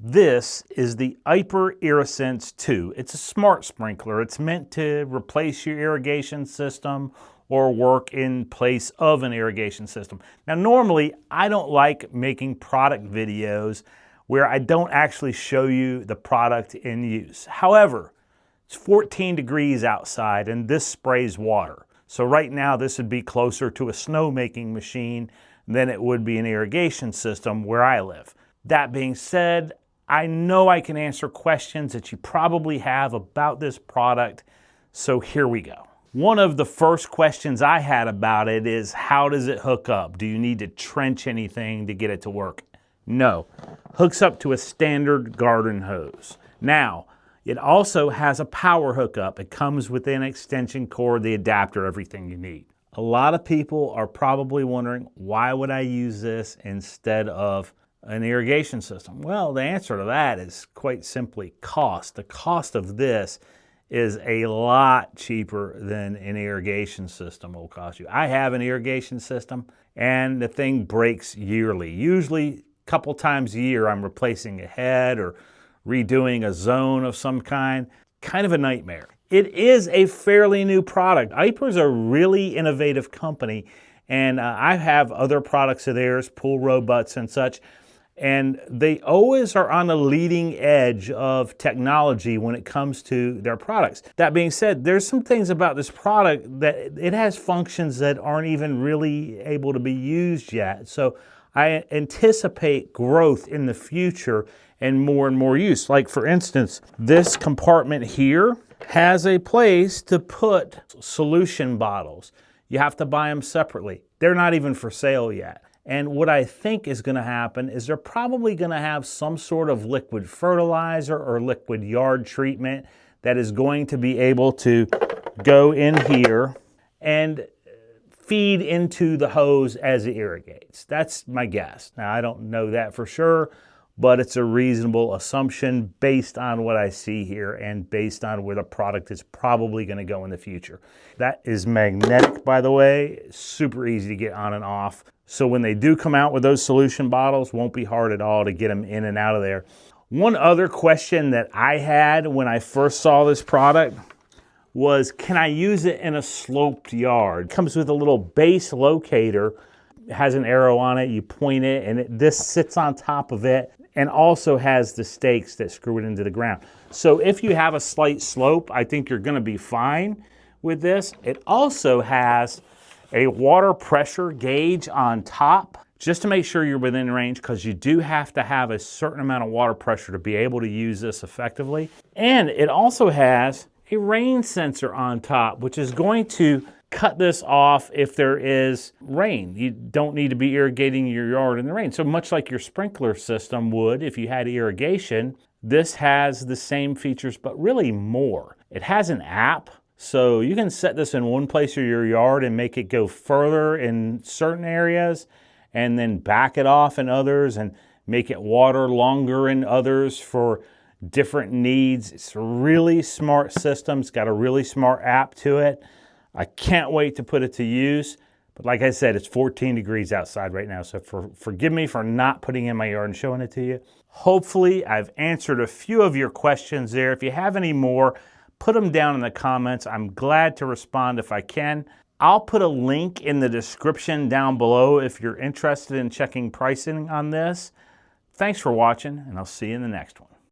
This is the Aiper IrriSense 2. It's a smart sprinkler. It's meant to replace your irrigation system or work in place of an irrigation system. Now, normally, I don't like making product videos where I don't actually show you the product in use. However, it's 14 degrees outside and this sprays water. So right now, this would be closer to a snowmaking machine than it would be an irrigation system where I live. That being said, I know I can answer questions that you probably have about this product, so here we go. One of the first questions I had about it is, how does it hook up? Do you need to trench anything to get it to work? No, hooks up to a standard garden hose. Now, it also has a power hookup. It comes with an extension cord, the adapter, everything you need. A lot of people are probably wondering, why would I use this instead of an irrigation system? Well, the answer to that is quite simply cost. The cost of this is a lot cheaper than an irrigation system will cost you. I have an irrigation system and the thing breaks yearly. Usually a couple times a year I'm replacing a head or redoing a zone of some kind. Kind of a nightmare. It is a fairly new product. Aiper's a really innovative company, and I have other products of theirs, pool robots and such, and they always are on the leading edge of technology when it comes to their products. That being said, there's some things about this product that it has functions that aren't even really able to be used yet. So I anticipate growth in the future and more use. Like for instance, this compartment here has a place to put solution bottles. You have to buy them separately. They're not even for sale yet. And what I think is going to happen is they're probably going to have some sort of liquid fertilizer or liquid yard treatment that is going to be able to go in here and feed into the hose as it irrigates. That's my guess. Now, I don't know that for sure, but it's a reasonable assumption based on what I see here and based on where the product is probably going to go in the future. That is magnetic, by the way, super easy to get on and off. So when they do come out with those solution bottles, won't be hard at all to get them in and out of there. One other question that I had when I first saw this product was, can I use it in a sloped yard? It comes with a little base locator. It has an arrow on it, you point it, and this sits on top of it and also has the stakes that screw it into the ground. So if you have a slight slope, I think you're gonna be fine with this. It also has a water pressure gauge on top, just to make sure you're within range, because you do have to have a certain amount of water pressure to be able to use this effectively. And it also has a rain sensor on top, which is going to cut this off if there is rain. You don't need to be irrigating your yard in the rain. So much like your sprinkler system would if you had irrigation, this has the same features, but really more. It has an app, so you can set this in one place of your yard and make it go further in certain areas and then back it off in others and make it water longer in others for different needs. It's a really smart system. It's got a really smart app to it. I can't wait to put it to use. But like I said, it's 14 degrees outside right now, so forgive me for not putting it in my yard and showing it to you. Hopefully, I've answered a few of your questions there. If you have any more, put them down in the comments. I'm glad to respond if I can. I'll put a link in the description down below if you're interested in checking pricing on this. Thanks for watching, and I'll see you in the next one.